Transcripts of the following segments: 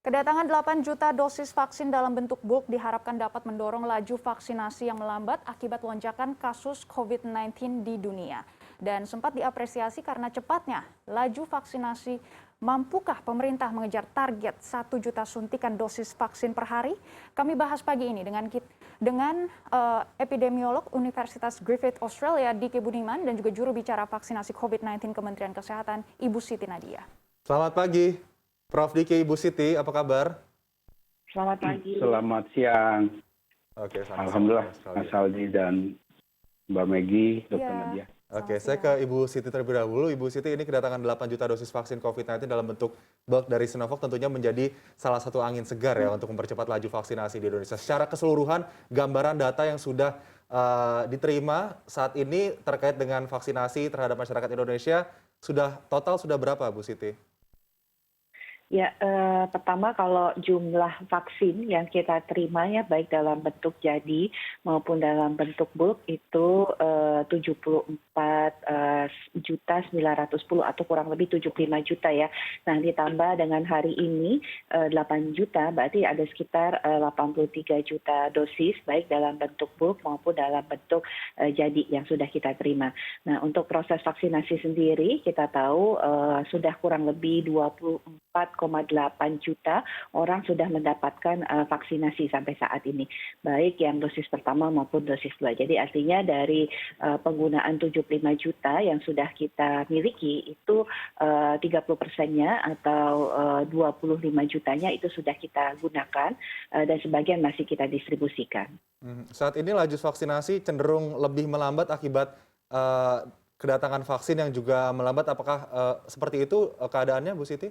Kedatangan 8 juta dosis vaksin dalam bentuk bulk diharapkan dapat mendorong laju vaksinasi yang melambat akibat lonjakan kasus COVID-19 di dunia. Dan sempat diapresiasi karena cepatnya laju vaksinasi. Mampukah pemerintah mengejar target 1 juta suntikan dosis vaksin per hari? Kami bahas pagi ini dengan epidemiolog Universitas Griffith Australia Diki Budiman dan juga juru bicara vaksinasi COVID-19 Kementerian Kesehatan Ibu Siti Nadia. Selamat pagi, Prof. Diki, Ibu Siti, apa kabar? Selamat pagi. Selamat siang. Oke, Alhamdulillah, Mas Aldi dan Mbak Megi, Dr. Nadia. Oke, saya ke Ibu Siti terlebih dahulu. Ibu Siti, ini kedatangan 8 juta dosis vaksin COVID-19 dalam bentuk bulk dari Sinovac tentunya menjadi salah satu angin segar ya untuk mempercepat laju vaksinasi di Indonesia. Secara keseluruhan, gambaran data yang sudah diterima saat ini terkait dengan vaksinasi terhadap masyarakat Indonesia, total sudah berapa, Bu Siti? Ya, pertama kalau jumlah vaksin yang kita terima ya baik dalam bentuk jadi maupun dalam bentuk bulk itu 74.910 atau kurang lebih 75 juta ya. Nah, ditambah dengan hari ini 8 juta berarti ada sekitar 83 juta dosis baik dalam bentuk bulk maupun dalam bentuk jadi yang sudah kita terima. Nah, untuk proses vaksinasi sendiri kita tahu sudah kurang lebih 24,8 juta orang sudah mendapatkan vaksinasi sampai saat ini, baik yang dosis pertama maupun dosis 2. Jadi artinya dari penggunaan 75 juta yang sudah kita miliki itu 30%-nya atau 25 jutanya itu sudah kita gunakan dan sebagian masih kita distribusikan. Saat ini laju vaksinasi cenderung lebih melambat akibat kedatangan vaksin yang juga melambat. Apakah seperti itu keadaannya, Bu Siti?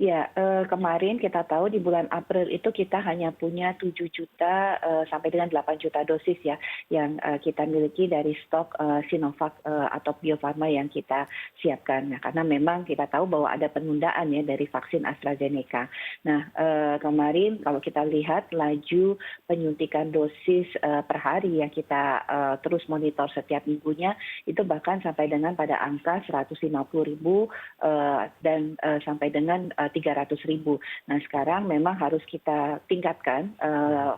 Ya, kemarin kita tahu di bulan April itu kita hanya punya 7 juta sampai dengan 8 juta dosis ya yang kita miliki dari stok Sinovac atau Bio Farma yang kita siapkan. Nah, karena memang kita tahu bahwa ada penundaan ya dari vaksin AstraZeneca. Nah, kemarin kalau kita lihat laju penyuntikan dosis per hari yang kita terus monitor setiap minggunya itu bahkan sampai dengan pada angka 150.000 dan sampai dengan 300.000. Nah, sekarang memang harus kita tingkatkan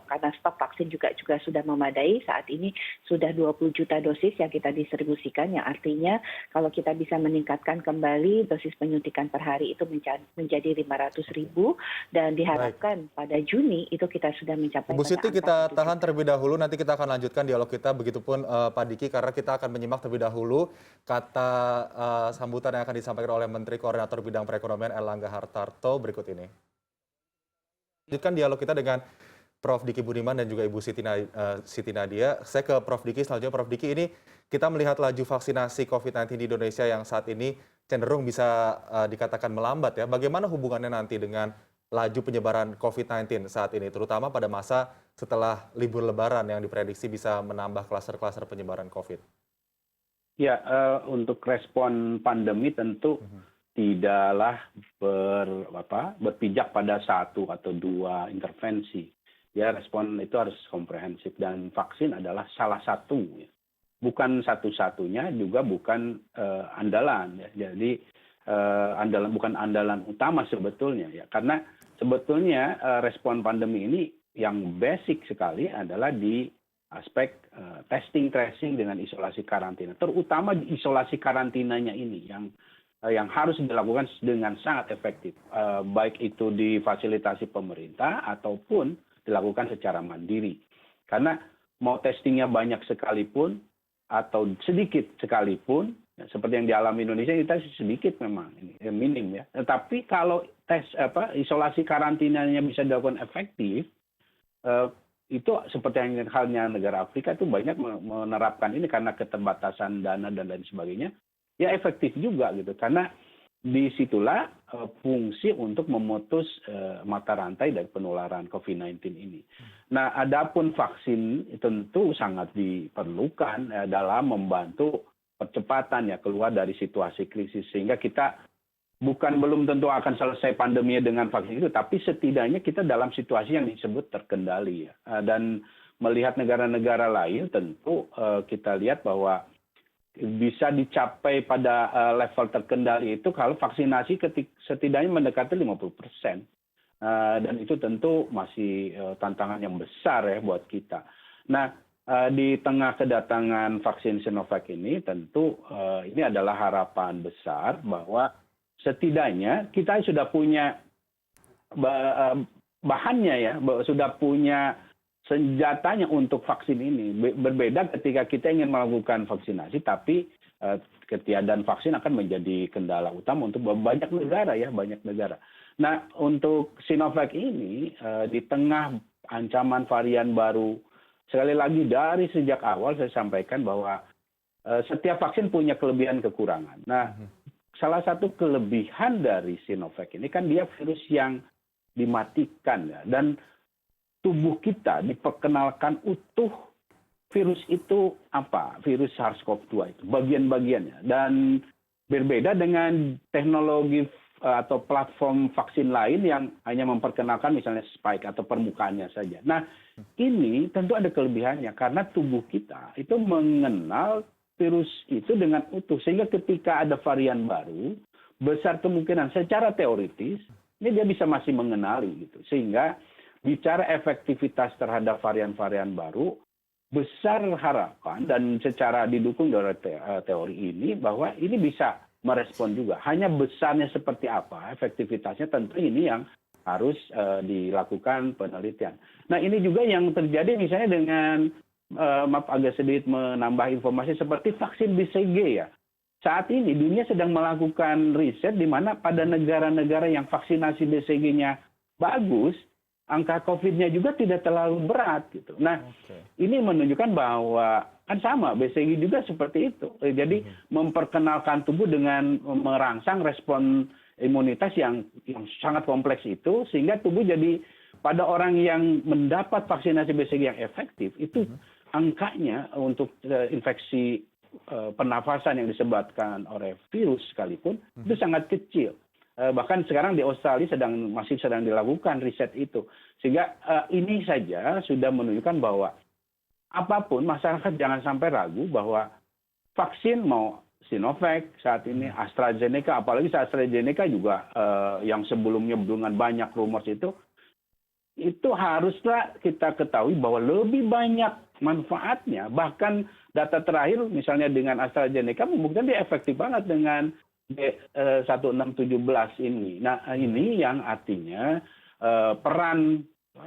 karena stok vaksin juga sudah memadai. Saat ini sudah 20 juta dosis yang kita distribusikan, yang artinya kalau kita bisa meningkatkan kembali dosis penyuntikan per hari itu menjadi 500.000 dan diharapkan pada Juni itu kita sudah mencapai. Bu Siti, kita tahan terlebih dahulu, nanti kita akan lanjutkan dialog kita, begitupun Pak Diki, karena kita akan menyimak terlebih dahulu kata sambutan yang akan disampaikan oleh Menteri Koordinator Bidang Perekonomian Erlangga Hartarto berikut ini. Lanjutkan dialog kita dengan Prof. Diki Budiman dan juga Ibu Siti Nadia. Saya ke Prof. Diki selanjutnya. Prof. Diki, ini kita melihat laju vaksinasi COVID-19 di Indonesia yang saat ini cenderung bisa dikatakan melambat ya. Bagaimana hubungannya nanti dengan laju penyebaran COVID-19 saat ini, terutama pada masa setelah libur Lebaran yang diprediksi bisa menambah klaster-klaster penyebaran COVID? Ya, untuk respon pandemi tentu tidaklah berpijak pada satu atau dua intervensi. Ya, respon itu harus komprehensif dan vaksin adalah salah satu. Ya. Bukan satu-satunya, juga bukan andalan. Ya. Jadi bukan andalan utama sebetulnya. Ya. Karena sebetulnya respon pandemi ini yang basic sekali adalah di aspek testing, tracing dengan isolasi karantina. Terutama di isolasi karantinanya ini yang harus dilakukan dengan sangat efektif, baik itu difasilitasi pemerintah ataupun dilakukan secara mandiri. Karena mau testingnya banyak sekalipun atau sedikit sekalipun, ya, seperti yang dialami Indonesia kita sedikit memang, ini minim ya. Tetapi kalau isolasi karantinanya bisa dilakukan efektif, itu seperti yang halnya negara Afrika itu banyak menerapkan ini karena keterbatasan dana dan lain sebagainya. Ya efektif juga gitu, karena disitulah fungsi untuk memutus mata rantai dari penularan COVID-19 ini. Nah, adapun vaksin tentu sangat diperlukan dalam membantu percepatan ya keluar dari situasi krisis, sehingga kita belum tentu akan selesai pandeminya dengan vaksin itu, tapi setidaknya kita dalam situasi yang disebut terkendali ya. Dan melihat negara-negara lain tentu kita lihat bahwa bisa dicapai pada level terkendali itu kalau vaksinasi setidaknya mendekati 50%. dan itu tentu masih tantangan yang besar ya buat kita. Nah, di tengah kedatangan vaksin Sinovac ini tentu ini adalah harapan besar bahwa setidaknya kita sudah punya bahannya ya, sudah punya senjatanya untuk vaksin ini. Berbeda ketika kita ingin melakukan vaksinasi, tapi ketiadaan vaksin akan menjadi kendala utama untuk banyak negara ya, banyak negara. Nah, untuk Sinovac ini di tengah ancaman varian baru, sekali lagi dari sejak awal saya sampaikan bahwa setiap vaksin punya kelebihan kekurangan. Nah, salah satu kelebihan dari Sinovac ini kan dia virus yang dimatikan ya, dan tubuh kita diperkenalkan utuh virus itu apa? Virus SARS-CoV-2 itu, bagian-bagiannya. Dan berbeda dengan teknologi atau platform vaksin lain yang hanya memperkenalkan misalnya spike atau permukaannya saja. Nah, ini tentu ada kelebihannya karena tubuh kita itu mengenal virus itu dengan utuh. Sehingga ketika ada varian baru, besar kemungkinan secara teoritis, ini dia bisa masih mengenali gitu. Sehingga bicara efektivitas terhadap varian-varian baru, besar harapan dan secara didukung dari teori ini bahwa ini bisa merespon juga. Hanya besarnya seperti apa, efektivitasnya tentu ini yang harus dilakukan penelitian. Nah, ini juga yang terjadi misalnya dengan, maaf agak sedikit menambah informasi seperti vaksin BCG ya. Saat ini dunia sedang melakukan riset di mana pada negara-negara yang vaksinasi BCG-nya bagus, angka COVID-nya juga tidak terlalu berat gitu. Nah, ini menunjukkan bahwa kan sama BCG juga seperti itu. Jadi memperkenalkan tubuh dengan merangsang respon imunitas yang sangat kompleks itu, sehingga tubuh jadi pada orang yang mendapat vaksinasi BCG yang efektif itu angkanya untuk infeksi pernafasan yang disebabkan oleh virus sekalipun itu sangat kecil. Bahkan sekarang di Australia masih sedang dilakukan riset itu. Sehingga ini saja sudah menunjukkan bahwa apapun masyarakat jangan sampai ragu bahwa vaksin mau Sinovac saat ini, AstraZeneca, apalagi AstraZeneca juga yang sebelumnya dengan banyak rumor itu haruslah kita ketahui bahwa lebih banyak manfaatnya. Bahkan data terakhir misalnya dengan AstraZeneca membuktikan dia efektif banget dengan B1617 ini. Nah, ini yang artinya peran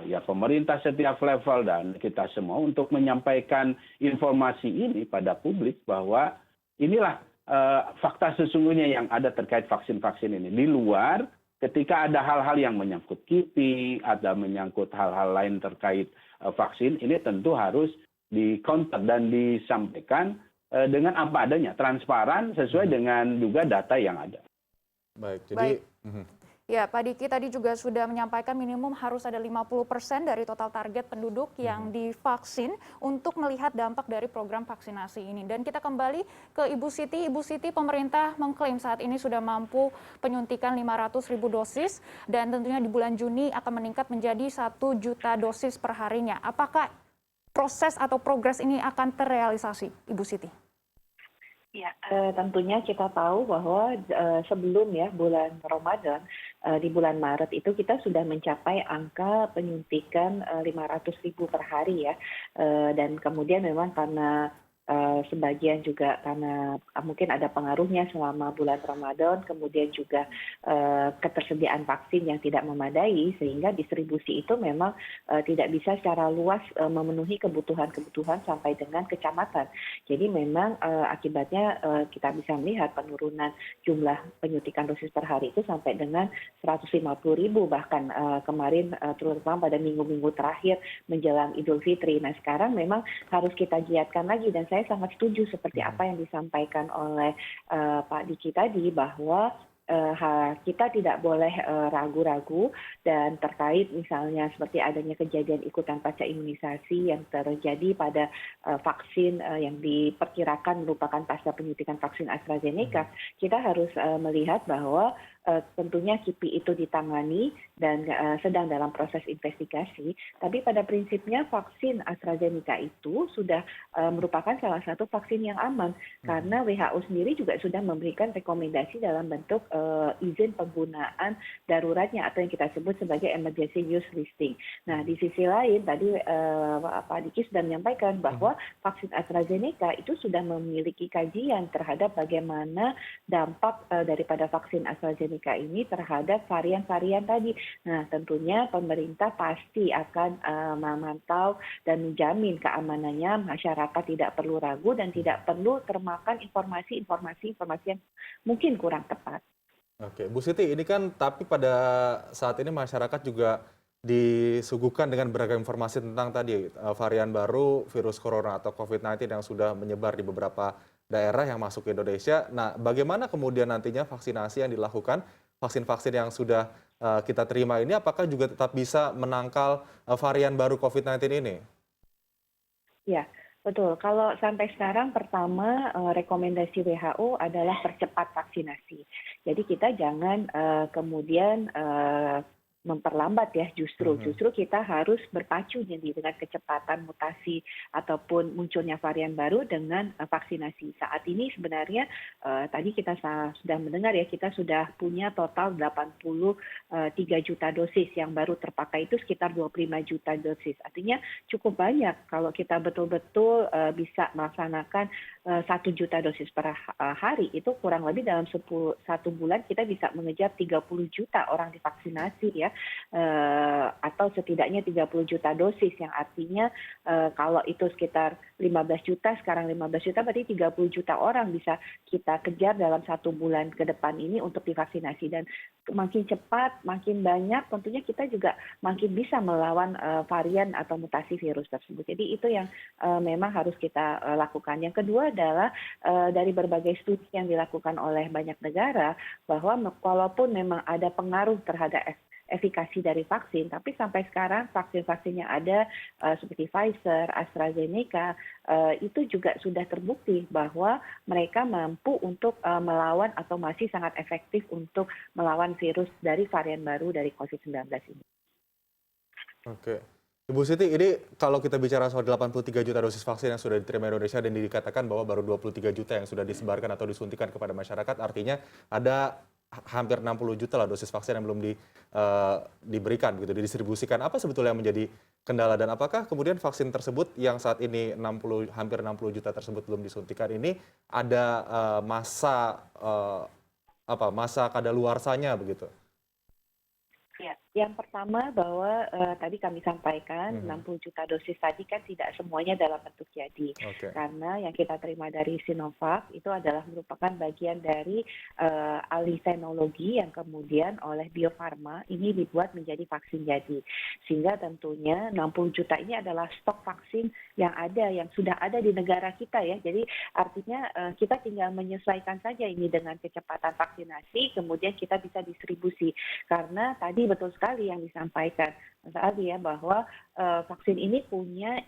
ya pemerintah setiap level dan kita semua untuk menyampaikan informasi ini pada publik bahwa inilah fakta sesungguhnya yang ada terkait vaksin-vaksin ini. Di luar ketika ada hal-hal yang menyangkut KIPI, ada menyangkut hal-hal lain terkait vaksin, ini tentu harus di-counter dan disampaikan dengan apa adanya, transparan sesuai dengan juga data yang ada. Baik, jadi Ya, Pak Diki tadi juga sudah menyampaikan minimum harus ada 50% dari total target penduduk yang divaksin untuk melihat dampak dari program vaksinasi ini. Dan kita kembali ke Ibu Siti. Ibu Siti, pemerintah mengklaim saat ini sudah mampu penyuntikan 500.000 dosis dan tentunya di bulan Juni akan meningkat menjadi 1 juta dosis per harinya. Apakah proses atau progres ini akan terrealisasi, Ibu Siti? Ya, tentunya kita tahu bahwa sebelum ya bulan Ramadan, di bulan Maret itu kita sudah mencapai angka penyuntikan 500.000 per hari ya. Dan kemudian memang karena sebagian juga karena mungkin ada pengaruhnya selama bulan Ramadan, kemudian juga ketersediaan vaksin yang tidak memadai, sehingga distribusi itu memang tidak bisa secara luas memenuhi kebutuhan-kebutuhan sampai dengan kecamatan. Jadi memang akibatnya kita bisa melihat penurunan jumlah penyuntikan dosis per hari itu sampai dengan 150.000 bahkan kemarin terutama pada minggu-minggu terakhir menjelang Idul Fitri. Nah, sekarang memang harus kita giatkan lagi, dan saya sangat setuju seperti apa yang disampaikan oleh Pak Diki tadi bahwa kita tidak boleh ragu-ragu dan terkait misalnya seperti adanya kejadian ikutan pasca imunisasi yang terjadi pada vaksin yang diperkirakan merupakan pasca penyuntikan vaksin AstraZeneca, kita harus melihat bahwa tentunya KIPI itu ditangani dan sedang dalam proses investigasi. Tapi pada prinsipnya vaksin AstraZeneca itu sudah merupakan salah satu vaksin yang aman karena WHO sendiri juga sudah memberikan rekomendasi dalam bentuk izin penggunaan daruratnya atau yang kita sebut sebagai emergency use listing. Nah, di sisi lain tadi Pak Diki sudah menyampaikan bahwa vaksin AstraZeneca itu sudah memiliki kajian terhadap bagaimana dampak daripada vaksin AstraZeneca ini terhadap varian-varian tadi. Nah, tentunya pemerintah pasti akan memantau dan menjamin keamanannya, masyarakat tidak perlu ragu dan tidak perlu termakan informasi yang mungkin kurang tepat. Oke, Bu Siti, ini kan tapi pada saat ini masyarakat juga disuguhkan dengan beragam informasi tentang tadi varian baru virus corona atau COVID-19 yang sudah menyebar di beberapa daerah yang masuk ke Indonesia. Nah, bagaimana kemudian nantinya vaksinasi yang dilakukan, vaksin-vaksin yang sudah kita terima ini, apakah juga tetap bisa menangkal varian baru COVID-19 ini? Ya, betul. Kalau sampai sekarang pertama rekomendasi WHO adalah percepat vaksinasi. Jadi kita jangan kemudian memperlambat ya, justru kita harus berpacu jadi dengan kecepatan mutasi ataupun munculnya varian baru dengan vaksinasi. Saat ini sebenarnya tadi kita sudah mendengar ya, kita sudah punya total 83 juta dosis, yang baru terpakai itu sekitar 25 juta dosis. Artinya cukup banyak kalau kita betul-betul bisa melaksanakan 1 juta dosis per hari, itu kurang lebih dalam 1 bulan kita bisa mengejar 30 juta orang divaksinasi ya. Atau setidaknya 30 juta dosis, yang artinya kalau itu sekitar 15 juta, sekarang 15 juta berarti 30 juta orang bisa kita kejar dalam 1 bulan ke depan ini untuk divaksinasi. Dan makin cepat, makin banyak, tentunya kita juga makin bisa melawan varian atau mutasi virus tersebut. Jadi itu yang memang harus kita lakukan. Yang kedua adalah dari berbagai studi yang dilakukan oleh banyak negara, bahwa walaupun memang ada pengaruh terhadap efikasi dari vaksin, tapi sampai sekarang vaksin-vaksin yang ada seperti Pfizer, AstraZeneca itu juga sudah terbukti bahwa mereka mampu untuk melawan atau masih sangat efektif untuk melawan virus dari varian baru dari COVID-19 ini. Oke. Ibu Siti, ini kalau kita bicara soal 83 juta dosis vaksin yang sudah diterima Indonesia dan dikatakan bahwa baru 23 juta yang sudah disebarkan atau disuntikan kepada masyarakat, artinya ada hampir 60 juta lah dosis vaksin yang belum diberikan, gitu, didistribusikan. Apa sebetulnya yang menjadi kendala dan apakah kemudian vaksin tersebut yang saat ini hampir 60 juta tersebut belum disuntikan ini ada masa kadaluarsanya begitu? Ya, yang pertama bahwa tadi kami sampaikan 60 juta dosis tadi kan tidak semuanya dalam bentuk jadi. Karena yang kita terima dari Sinovac itu adalah merupakan bagian dari alih teknologi yang kemudian oleh Bio Farma ini dibuat menjadi vaksin jadi. Sehingga tentunya 60 juta ini adalah stok vaksin yang sudah ada di negara kita ya. Jadi artinya kita tinggal menyesuaikan saja ini dengan kecepatan vaksinasi, kemudian kita bisa distribusi. Karena tadi betul sekali yang disampaikan Mas Aldi ya, bahwa vaksin ini punya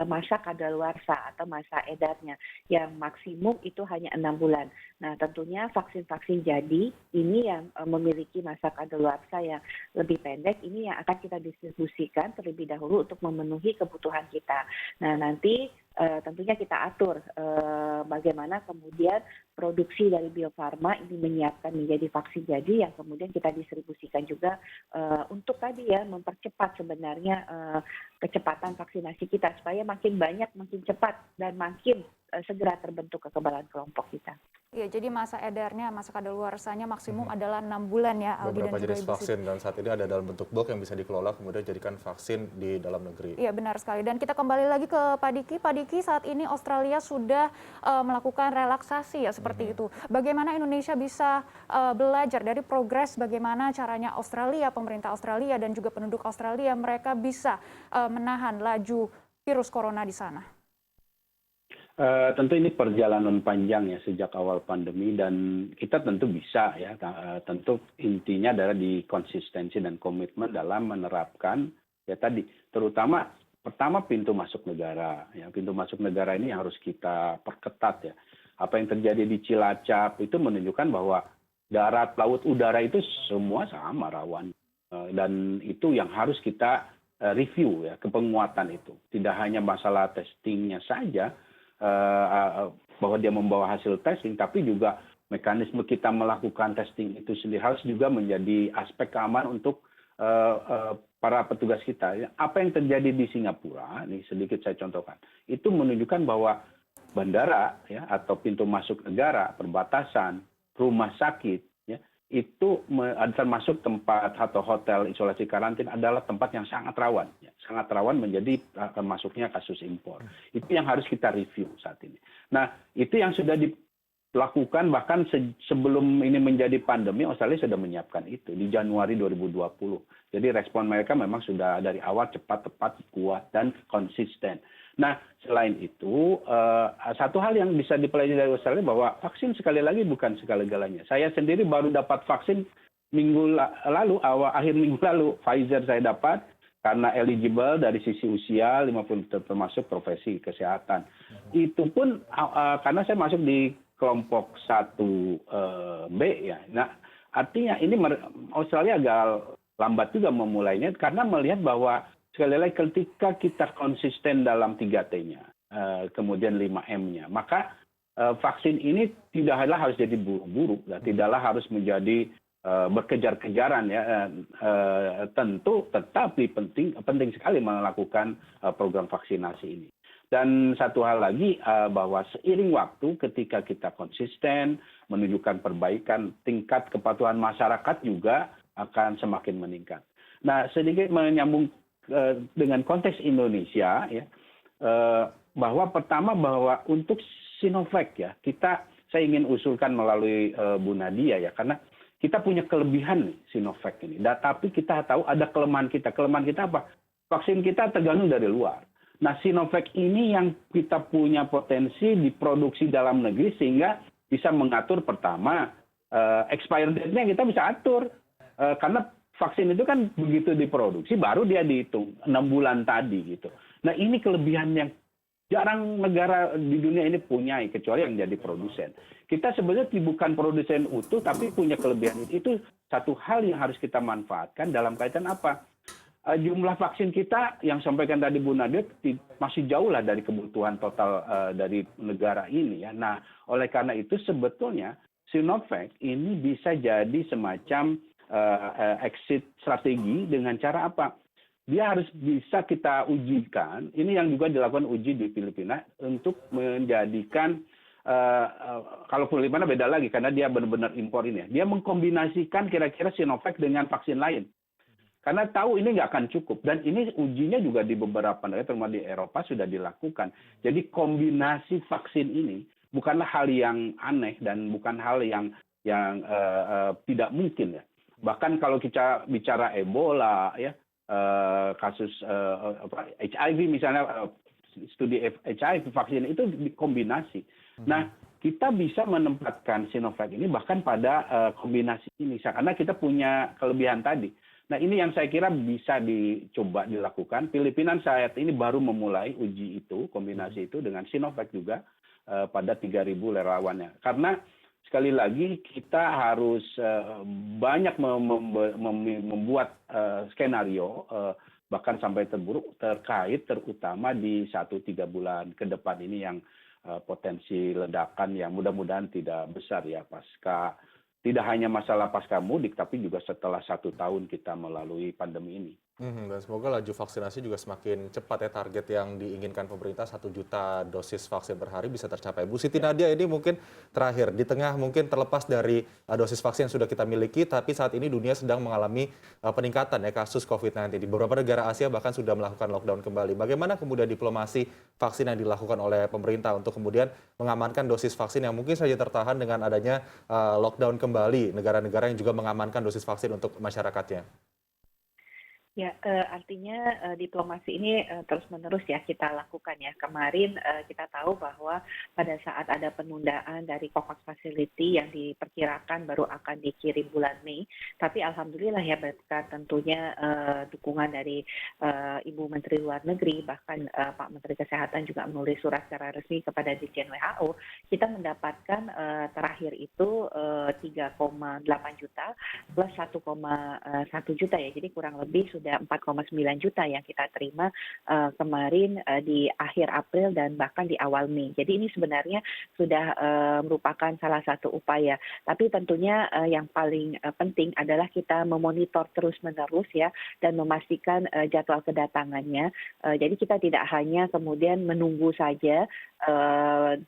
masa kadaluarsa atau masa edarnya yang maksimum itu hanya 6 bulan. Nah, tentunya vaksin-vaksin jadi ini yang memiliki masa kadaluarsa yang lebih pendek, ini yang akan kita distribusikan terlebih dahulu untuk memenuhi kebutuhan kita. Nah, nanti tentunya kita atur bagaimana kemudian produksi dari Bio Farma ini menyiapkan menjadi vaksin jadi yang kemudian kita distribusikan juga untuk tadi ya mempercepat sebenarnya kecepatan vaksinasi kita supaya makin banyak, makin cepat dan makin segera terbentuk kekebalan kelompok kita. Iya, jadi masa edarnya, masa kadaluarsanya maksimum adalah 6 bulan ya, Aldi dan Beberapa juga jenis Ibu vaksin dan saat ini ada dalam bentuk bulk yang bisa dikelola kemudian dijadikan vaksin di dalam negeri. Iya, benar sekali. Dan kita kembali lagi ke Pak Diki. Pak Diki, saat ini Australia sudah melakukan relaksasi ya seperti itu. Bagaimana Indonesia bisa belajar dari progres bagaimana caranya Australia, pemerintah Australia dan juga penduduk Australia mereka bisa menahan laju virus corona di sana? Tentu ini perjalanan panjang ya sejak awal pandemi dan kita tentu bisa ya, tentu intinya adalah di konsistensi dan komitmen dalam menerapkan ya tadi, terutama pertama pintu masuk negara ya, pintu masuk negara ini harus kita perketat ya. Apa yang terjadi di Cilacap itu menunjukkan bahwa darat, laut, udara itu semua sama rawan. Dan itu yang harus kita review ya, kepenguatan itu. Tidak hanya masalah testingnya saja, bahwa dia membawa hasil testing, tapi juga mekanisme kita melakukan testing itu sendiri harus juga menjadi aspek keamanan untuk para petugas kita. Apa yang terjadi di Singapura, ini sedikit saya contohkan, itu menunjukkan bahwa bandara ya, atau pintu masuk negara, perbatasan, rumah sakit, ya, itu termasuk tempat atau hotel isolasi karantina adalah tempat yang sangat rawan. Ya, sangat rawan menjadi masuknya kasus impor. Itu yang harus kita review saat ini. Nah, itu yang sudah dilakukan bahkan sebelum ini menjadi pandemi, Australia sudah menyiapkan itu di Januari 2020. Jadi respon mereka memang sudah dari awal cepat, tepat, kuat, dan konsisten. Nah, selain itu, satu hal yang bisa dipelajari dari Australia bahwa vaksin sekali lagi bukan segala-galanya. Saya sendiri baru dapat vaksin minggu lalu, akhir minggu lalu. Pfizer saya dapat karena eligible dari sisi usia 50 termasuk profesi kesehatan. Itu pun karena saya masuk di kelompok 1B ya. Nah, artinya ini Australia agak lambat juga memulainya karena melihat bahwa sekali lagi ketika kita konsisten dalam 3T-nya, kemudian 5M-nya, maka vaksin ini tidaklah harus jadi buru-buru, tidaklah harus menjadi berkejar-kejaran ya. Tentu tetapi penting sekali melakukan program vaksinasi ini. Dan satu hal lagi bahwa seiring waktu ketika kita konsisten menunjukkan perbaikan, tingkat kepatuhan masyarakat juga akan semakin meningkat. Nah, sedikit menyambung dengan konteks Indonesia ya, bahwa pertama bahwa untuk Sinovac ya, saya ingin usulkan melalui Bu Nadia ya, karena kita punya kelebihan nih Sinovac ini. Tapi kita tahu ada kelemahan kita. Kelemahan kita apa? Vaksin kita tergantung dari luar. Nah, Sinovac ini yang kita punya potensi diproduksi dalam negeri sehingga bisa mengatur pertama expiry date-nya kita bisa atur. Karena vaksin itu kan begitu diproduksi baru dia dihitung 6 bulan tadi gitu. Nah, ini kelebihan yang jarang negara di dunia ini punya, kecuali yang jadi produsen. Kita sebenarnya bukan produsen utuh tapi punya kelebihan itu. Itu satu hal yang harus kita manfaatkan dalam kaitan apa? Jumlah vaksin kita yang sampaikan tadi Bu Nadia masih jauh lah dari kebutuhan total dari negara ini ya. Nah, oleh karena itu sebetulnya Sinovac ini bisa jadi semacam exit strategi dengan cara apa? Dia harus bisa kita ujikan. Ini yang juga dilakukan uji di Filipina untuk menjadikan kalau Filipina beda lagi karena dia benar-benar impor ini. Dia mengkombinasikan kira-kira Sinovac dengan vaksin lain. Karena tahu ini nggak akan cukup. Dan ini ujinya juga di beberapa negara, terutama di Eropa sudah dilakukan. Jadi kombinasi vaksin ini bukanlah hal yang aneh dan bukan hal yang tidak mungkin ya. Bahkan kalau kita bicara Ebola, ya kasus HIV misalnya, studi HIV vaksin itu dikombinasi. Nah, kita bisa menempatkan Sinovac ini bahkan pada kombinasi ini, karena kita punya kelebihan tadi. Nah, ini yang saya kira bisa dicoba dilakukan. Filipina saat ini baru memulai uji itu, kombinasi itu dengan Sinovac juga pada 3.000 relawannya. Karena sekali lagi kita harus banyak membuat skenario bahkan sampai terburuk terkait terutama di 1-3 bulan ke depan ini yang potensi ledakan yang mudah-mudahan tidak besar ya pasca, tidak hanya masalah pasca mudik tapi juga setelah 1 tahun kita melalui pandemi ini. Dan semoga laju vaksinasi juga semakin cepat ya, target yang diinginkan pemerintah 1 juta dosis vaksin per hari bisa tercapai. Bu Siti Nadia, ini mungkin terakhir, di tengah mungkin terlepas dari dosis vaksin yang sudah kita miliki, tapi saat ini dunia sedang mengalami peningkatan ya kasus COVID-19. Di beberapa negara Asia bahkan sudah melakukan lockdown kembali. Bagaimana kemudian diplomasi vaksin yang dilakukan oleh pemerintah untuk kemudian mengamankan dosis vaksin yang mungkin saja tertahan dengan adanya lockdown kembali negara-negara yang juga mengamankan dosis vaksin untuk masyarakatnya? Ya, artinya diplomasi ini terus-menerus ya kita lakukan ya. Kemarin kita tahu bahwa pada saat ada penundaan dari COVAX Facility yang diperkirakan baru akan dikirim bulan Mei, tapi alhamdulillah ya berkat tentunya dukungan dari Ibu Menteri Luar Negeri, bahkan Pak Menteri Kesehatan juga menulis surat secara resmi kepada Dirjen WHO, kita mendapatkan terakhir itu 3,8 juta plus 1,1 juta ya. Jadi kurang lebih sudah 4,9 juta yang kita terima kemarin di akhir April dan bahkan di awal Mei. Jadi ini sebenarnya sudah merupakan salah satu upaya. Tapi tentunya yang paling penting adalah kita memonitor terus-menerus ya dan memastikan jadwal kedatangannya. Jadi kita tidak hanya kemudian menunggu saja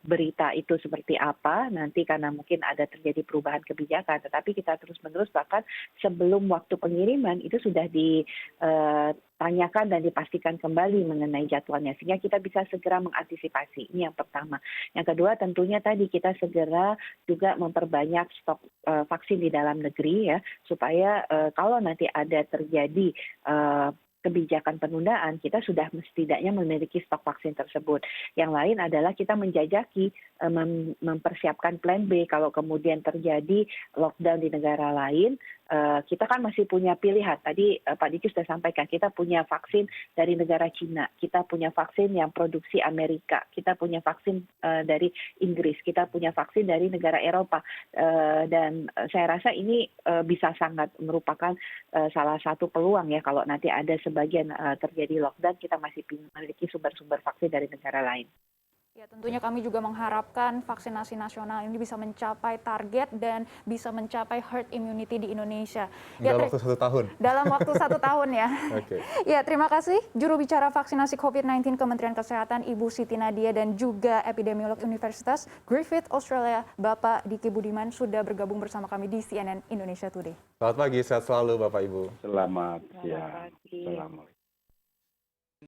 berita itu seperti apa nanti karena mungkin ada terjadi perubahan kebijakan, tetapi kita terus-menerus bahkan sebelum waktu pengiriman itu sudah ditanyakan dan dipastikan kembali mengenai jadwalnya sehingga kita bisa segera mengantisipasi. Ini yang pertama. Yang kedua tentunya tadi kita segera juga memperbanyak stok vaksin di dalam negeri ya supaya kalau nanti ada terjadi kebijakan penundaan, kita sudah setidaknya memiliki stok vaksin tersebut. Yang lain adalah kita menjajaki, mempersiapkan plan B kalau kemudian terjadi lockdown di negara lain, kita kan masih punya pilihan. Tadi Pak Diki sudah sampaikan, kita punya vaksin dari negara Cina, kita punya vaksin yang produksi Amerika, kita punya vaksin dari Inggris, kita punya vaksin dari negara Eropa. Dan saya rasa ini bisa sangat merupakan salah satu peluang ya kalau nanti ada sebagian terjadi lockdown, kita masih memiliki sumber-sumber vaksin dari negara lain. Ya, tentunya kami juga mengharapkan vaksinasi nasional ini bisa mencapai target dan bisa mencapai herd immunity di Indonesia. Dalam waktu 1 tahun. Dalam waktu 1 tahun ya. Oke. Ya, terima kasih juru bicara vaksinasi COVID-19 Kementerian Kesehatan Ibu Siti Nadia dan juga epidemiolog Universitas Griffith Australia Bapak Diki Budiman sudah bergabung bersama kami di CNN Indonesia Today. Selamat pagi, sehat selalu Bapak Ibu. Selamat Selamat siang. pagi. Assalamualaikum.